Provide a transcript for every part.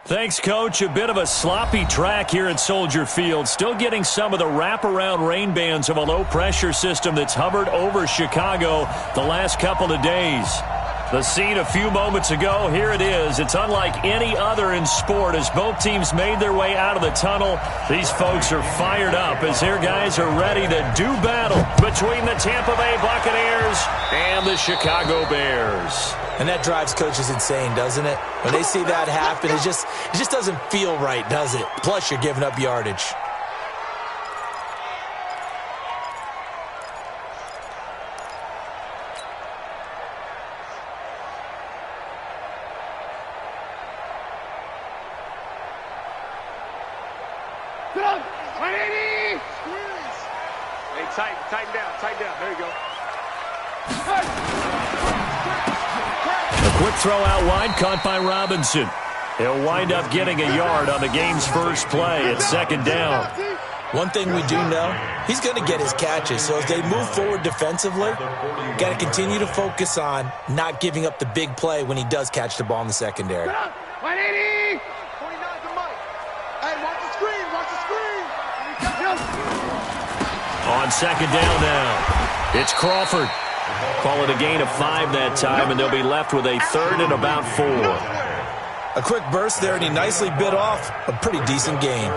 Thanks, Coach. A bit of a sloppy track here at Soldier Field. Still getting some of the wraparound rain bands of a low-pressure system that's hovered over Chicago the last couple of days. The scene a few moments ago, here it is. It's unlike any other in sport as both teams made their way out of the tunnel. These folks are fired up as their guys are ready to do battle between the Tampa Bay Buccaneers and the Chicago Bears. And that drives coaches insane, doesn't it? When they see that happen, it just doesn't feel right, does it? Plus, you're giving up yardage. Tighten down. There you go. A quick throw out wide, caught by Robinson. He'll wind up getting a yard on the game's first play at second down. One thing we do know, he's going to get his catches. So as they move forward defensively, got to continue to focus on not giving up the big play when he does catch the ball in the secondary. 180! 29 to Mike. Hey, watch the screen. On second down now, it's Crawford. Call it a gain of 5 that time, and they'll be left with a third and about 4. A quick burst there, and he nicely bit off a pretty decent gain.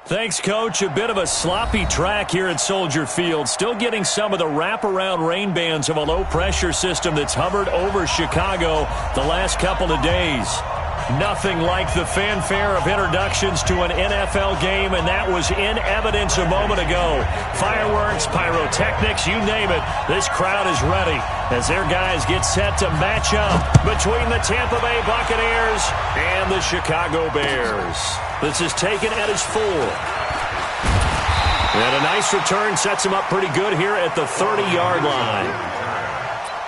Thanks, Coach. A bit of a sloppy track here at Soldier Field. Still getting some of the wraparound rain bands of a low-pressure system that's hovered over Chicago the last couple of days. Nothing like the fanfare of introductions to an NFL game, and that was in evidence a moment ago. Fireworks, pyrotechnics, you name it. This crowd is ready as their guys get set to match up between the Tampa Bay Buccaneers and the Chicago Bears. This is taken at his 4. And a nice return sets him up pretty good here at the 30-yard line.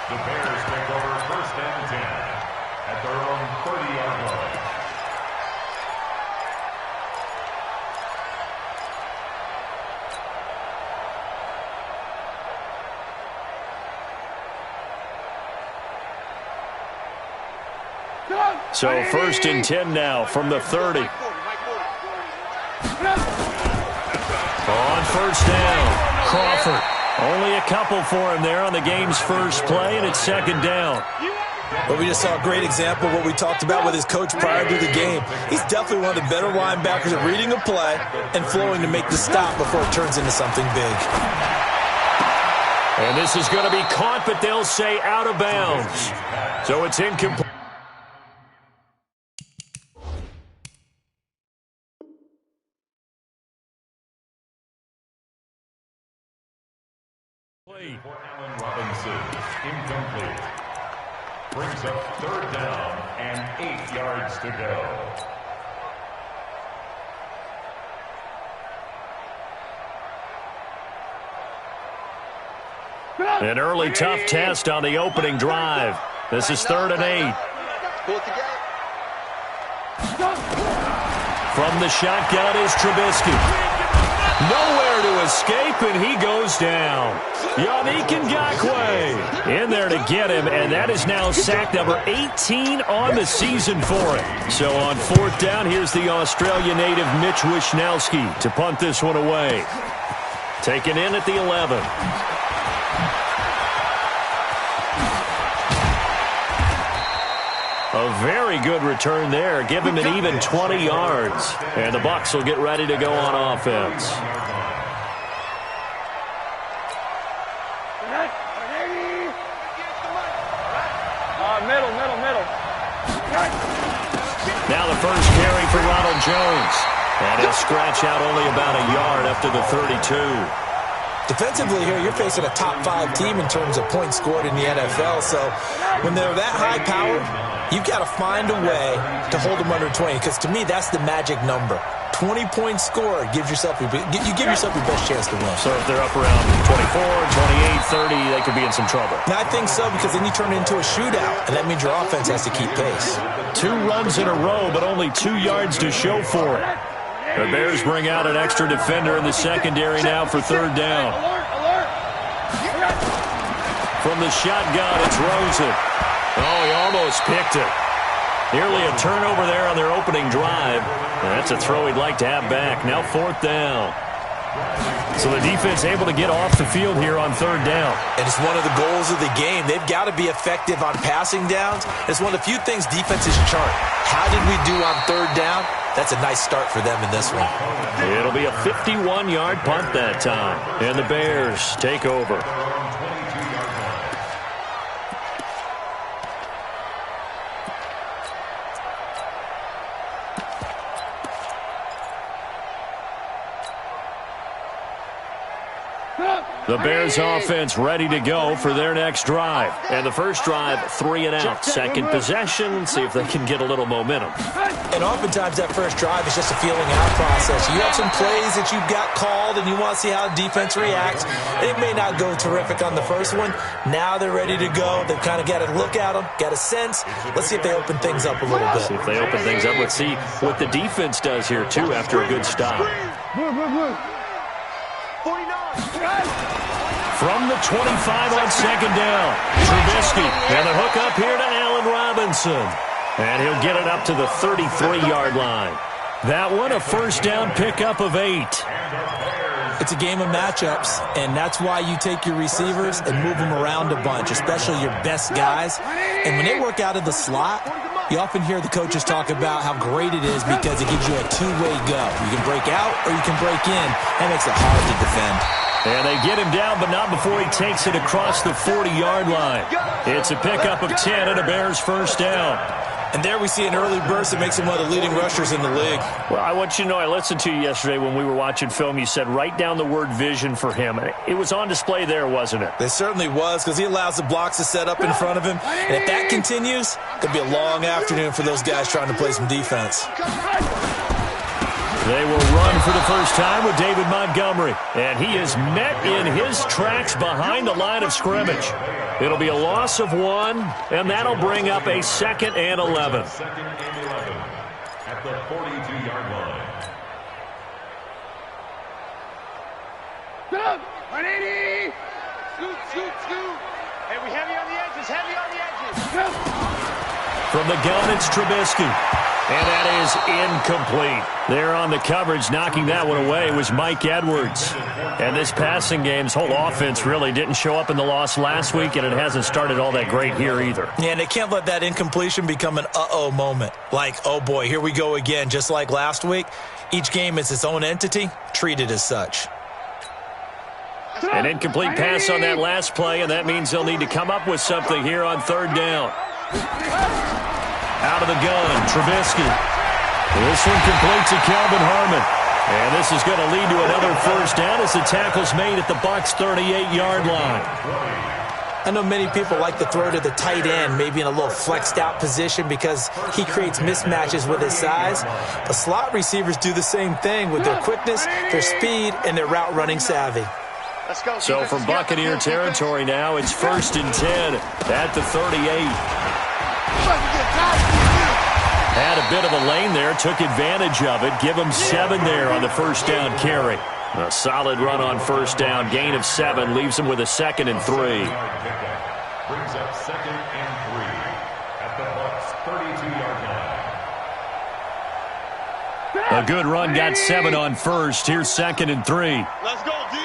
The Bears take over first and 10 at their own 30-yard line. So 1st and 10 now from the 30. On 1st down, Crawford. Only a couple for him there on the game's first play, and it's 2nd down. Well, we just saw a great example of what we talked about with his coach prior to the game. He's definitely one of the better linebackers at reading a play and flowing to make the stop before it turns into something big. And this is going to be caught, but they'll say out of bounds. So it's incomplete. For Allen Robinson, incomplete. Brings up 3rd down and 8 yards to go. An early tough test on the opening drive. This is 3rd and 8. From the shotgun is Trubisky. Nowhere to escape, and he goes down. Yannick Ngakoue in there to get him, and that is now sack number 18 on the season for him. So on 4th down, here's the Australia native Mitch Wishnowsky to punt this one away. Taken in at the 11. A very good return there. Give him an even 20 yards. And the Bucs will get ready to go on offense. Middle. Now the first carry for Ronald Jones. And he'll scratch out only about a yard up to the 32. Defensively here, you're facing a top 5 team in terms of points scored in the NFL. So when they're that high powered, you've got to find a way to hold them under 20. Because to me, that's the magic number. 20 points scored gives yourself you give yourself your best chance to win. So if they're up around 24, 28, 30, they could be in some trouble. And I think so, because then you turn it into a shootout, and that means your offense has to keep pace. 2 runs in a row, but only 2 yards to show for it. The Bears bring out an extra defender in the secondary now for 3rd down. From the shotgun, it's Rosen. Oh, he almost picked it. Nearly a turnover there on their opening drive. And that's a throw he'd like to have back. Now 4th down. So the defense able to get off the field here on 3rd down. And it's one of the goals of the game. They've got to be effective on passing downs. It's one of the few things defenses chart. How did we do on 3rd down? That's a nice start for them in this one. It'll be a 51-yard punt that time. And the Bears take over. The Bears offense ready to go for their next drive. And the first drive, 3 and out. Second possession, see if they can get a little momentum. And oftentimes that first drive is just a feeling out process. You have some plays that you've got called and you want to see how the defense reacts. It may not go terrific on the first one. Now they're ready to go. They've kind of got to look at them, got a sense. Let's see if they open things up a little bit. See if they open things up. Let's see what the defense does here, too, after a good stop. 49. From the 25 on 2nd down, Trubisky, and the hook up here to Allen Robinson. And he'll get it up to the 33-yard line. That one, a first down pickup of 8. It's a game of matchups, and that's why you take your receivers and move them around a bunch, especially your best guys. And when they work out of the slot, you often hear the coaches talk about how great it is because it gives you a two-way go. You can break out or you can break in. That makes it hard to defend. And they get him down, but not before he takes it across the 40-yard line. It's a pickup of 10 and a Bears first down. And there we see an early burst that makes him one of the leading rushers in the league. Well, I want you to know, I listened to you yesterday when we were watching film. You said write down the word vision for him. It was on display there, wasn't it? It certainly was, because he allows the blocks to set up in front of him. And if that continues, it could be a long afternoon for those guys trying to play some defense. They will run for the first time with David Montgomery. And he is met in his tracks behind the line of scrimmage. It'll be a loss of 1, and that'll bring up a 2nd and 11. Second and 11 at the 42-yard line. Go! 180! Scoot! Hey, we heavy on the edges, Go! From the gun, it's Trubisky. And that is incomplete. There on the coverage, knocking that one away, was Mike Edwards. And this passing game's whole offense really didn't show up in the loss last week, and it hasn't started all that great here either. Yeah, and they can't let that incompletion become an uh-oh moment. Like, oh boy, here we go again, just like last week. Each game is its own entity, treated as such. An incomplete pass on that last play, and that means they'll need to come up with something here on third down. Out of the gun, Trubisky. This one complete to Kelvin Harmon. And this is going to lead to another first down as the tackle's made at the Bucs' 38-yard line. I know many people like to throw to the tight end, maybe in a little flexed out position because he creates mismatches with his size. But slot receivers do the same thing with their quickness, their speed, and their route running savvy. So from Buccaneer territory now, it's 1st and 10 at the 38. Had a bit of a lane there, took advantage of it. Give him 7 there on the first down carry. A solid run on first down, gain of 7, leaves him with a 2nd and 3. Brings up 2nd and 3 at the Bucs' 32-yard line. A good run, got 7 on first. Here's 2nd and 3. Let's go, D.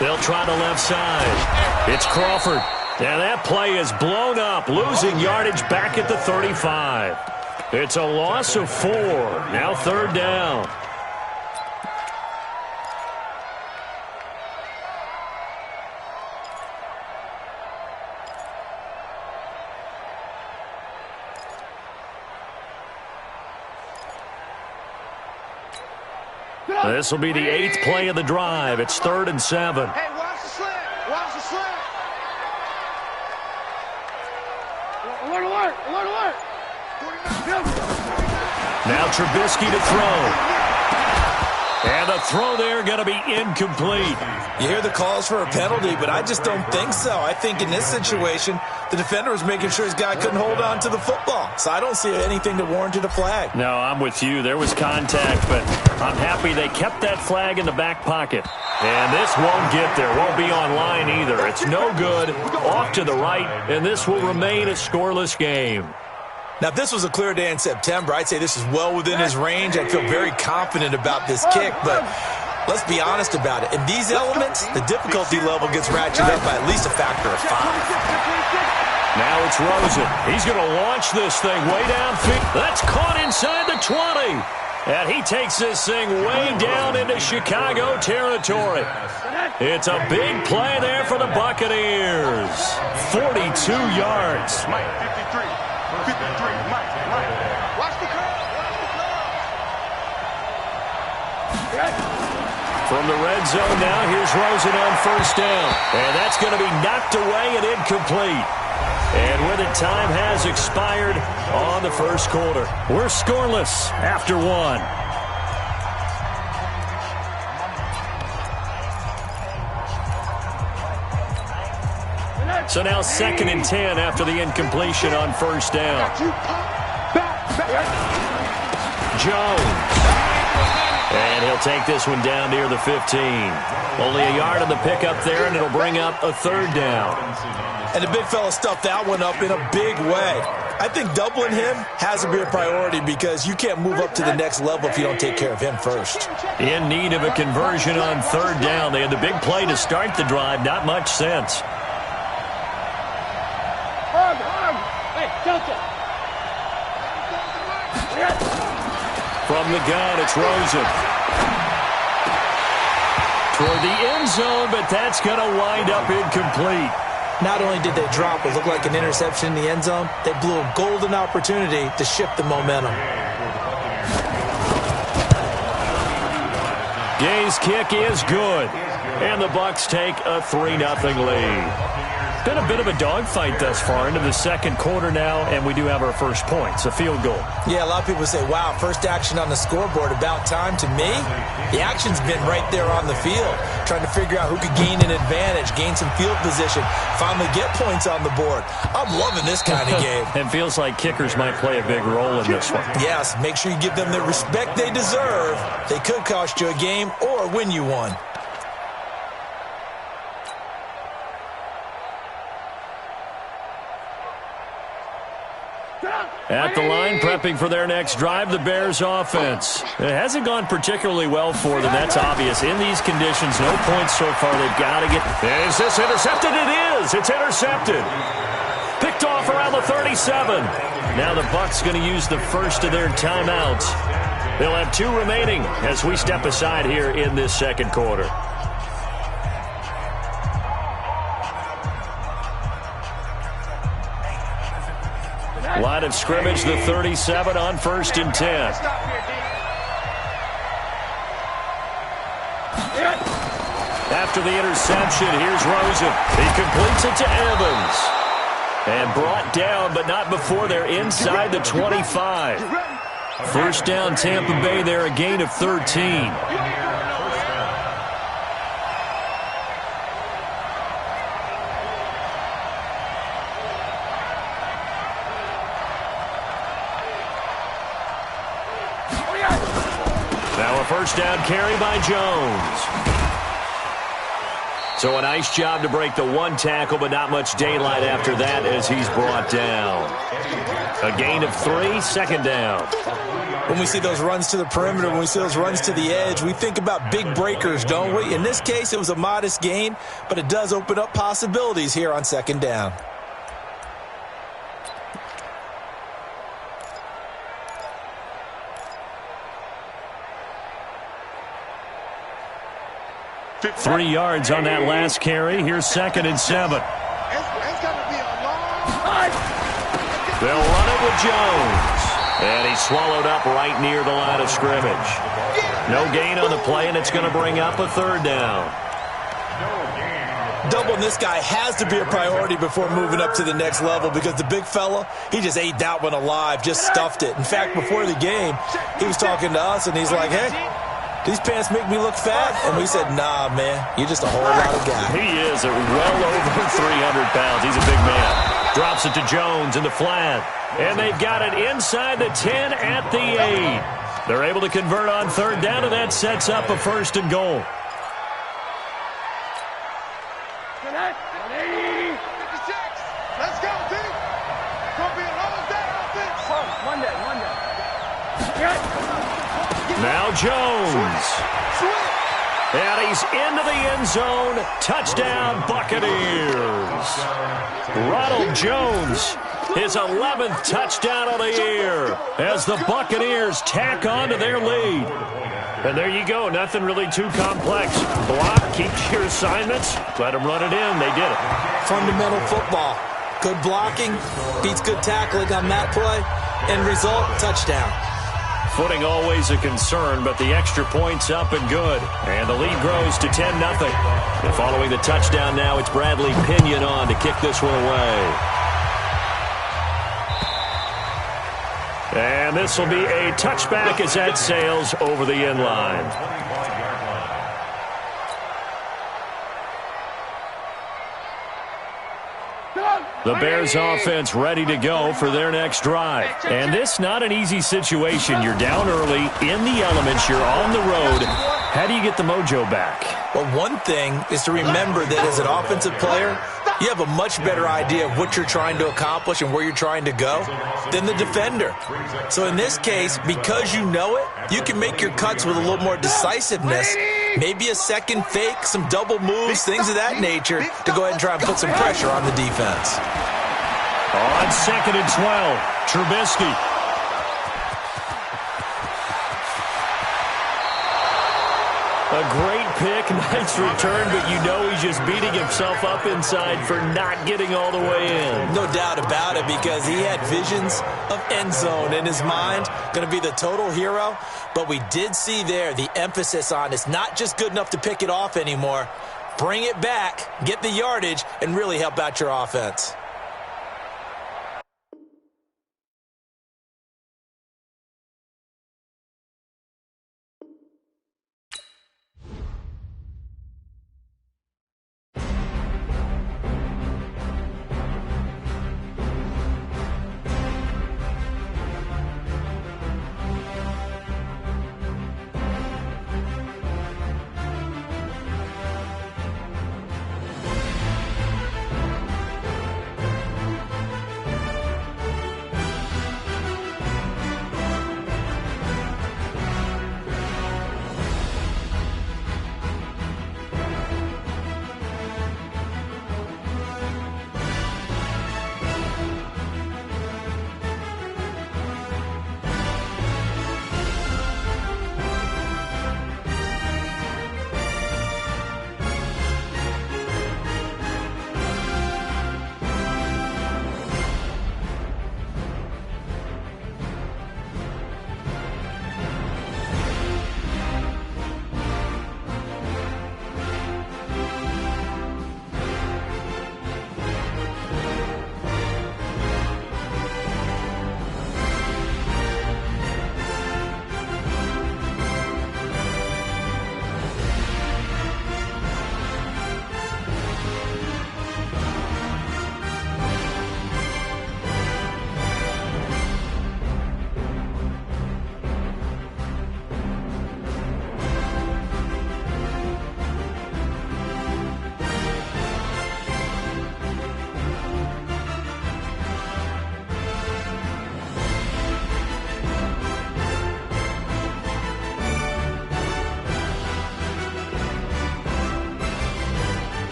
They'll try the left side. It's Crawford. And that play is blown up, losing yardage back at the 35. It's a loss of 4. Now third down. This will be the 8th play of the drive. It's 3rd and 7. Hey, watch the slant. Watch the slant. Alert, alert, alert, alert. Now Trubisky to throw. And the throw there going to be incomplete. You hear the calls for a penalty, but I just don't think so. I think in this situation, the defender was making sure his guy couldn't hold on to the football. So I don't see anything that warranted a flag. No, I'm with you. There was contact, but I'm happy they kept that flag in the back pocket. And this won't get there. Won't be on line either. It's no good. Off to the right, and this will remain a scoreless game. Now, if this was a clear day in September, I'd say this is well within his range. I'd feel very confident about this kick, but let's be honest about it. In these elements, the difficulty level gets ratcheted up by at least a factor of 5. Now it's Rosen. He's going to launch this thing way downfield. That's caught inside the 20. And he takes this thing way down into Chicago territory. It's a big play there for the Buccaneers. 42 yards. 53, Mike. Watch the curve. From the red zone now, here's Rosen on first down. And that's going to be knocked away and incomplete. And with it, time has expired on the first quarter. We're scoreless after 1. So now 2nd and 10 after the incompletion on first down. Jones. And he'll take this one down near the 15. Only a yard on the pickup there, and it'll bring up a 3rd down. And the big fella stuffed that one up in a big way. I think doubling him has to be a priority because you can't move up to the next level if you don't take care of him first. In need of a conversion on 3rd down. They had the big play to start the drive. Not much sense. From the gun, it's Rosen. Toward the end zone, but that's going to wind up incomplete. Not only did they drop what looked like an interception in the end zone, they blew a golden opportunity to shift the momentum. Gay's kick is good, and the Bucs take a 3-0 lead. Been a bit of a dogfight thus far into the second quarter now, and we do have our first point. It's a field goal. Yeah, a lot of people say, wow, first action on the scoreboard, about time. To me, the action's been right there on the field, trying to figure out who could gain an advantage, gain some field position, finally get points on the board. I'm loving this kind of game. It feels like kickers might play a big role in this one. Yes, make sure you give them the respect they deserve. They could cost you a game or win you one. At the line, prepping for their next drive, the Bears offense. It hasn't gone particularly well for them. That's obvious. In these conditions, no points so far. They've got to get... Is this intercepted? It is. It's intercepted. Picked off around the 37. Now the Bucs going to use the first of their timeouts. They'll have 2 remaining as we step aside here in this second quarter. Line of scrimmage, the 37 on 1st and 10. After the interception, here's Rosen. He completes it to Evans. And brought down, but not before they're inside the 25. First down, Tampa Bay there, a gain of 13. Now a first down carry by Jones. So a nice job to break the 1 tackle, but not much daylight after that as he's brought down. A gain of 3, second down. When we see those runs to the perimeter, when we see those runs to the edge, we think about big breakers, don't we? In this case, it was a modest gain, but it does open up possibilities here on second down. Three yards on that last carry. Here's 2nd and 7. They'll run it with Jones. And he's swallowed up right near the line of scrimmage. No gain on the play, and it's going to bring up a 3rd down. Doubling this guy has to be a priority before moving up to the next level because the big fella, he just ate that one alive, just stuffed it. In fact, before the game, he was talking to us, and he's like, hey, these pants make me look fat? And we said, nah, man, you're just a whole lot of guy. He is well over 300 pounds. He's a big man. Drops it to Jones in the flat. And they've got it inside the 10 at the 8. They're able to convert on 3rd down, and that sets up a 1st and goal. Let's go, T. Gonna be a long day on this. One day. Now Jones. And he's into the end zone. Touchdown, Buccaneers. Ronald Jones, his 11th touchdown of the year as the Buccaneers tack on to their lead. And there you go. Nothing really too complex. Block, keep your assignments, let them run it in. They did it. Fundamental football. Good blocking beats good tackling on that play. End result, touchdown. Footing always a concern, but the extra point's up and good. And the lead grows to 10-0. And following the touchdown now, it's Bradley Pinion on to kick this one away. And this will be a touchback as that sails over the end line. The Bears offense ready to go for their next drive. And this not an easy situation. You're down early, in the elements, you're on the road. How do you get the mojo back? Well, one thing is to remember that as an offensive player, you have a much better idea of what you're trying to accomplish and where you're trying to go than the defender. So in this case, because you know it, you can make your cuts with a little more decisiveness. Maybe a second fake, some double moves, things of that nature to go ahead and try and put some pressure on the defense. On 2nd and 12, Trubisky. A great pick, nice return, but you know he's just beating himself up inside for not getting all the way in. No doubt about it, because he had visions of end zone in his mind. Going to be the total hero. But we did see there the emphasis on it's not just good enough to pick it off anymore. Bring it back, get the yardage, and really help out your offense.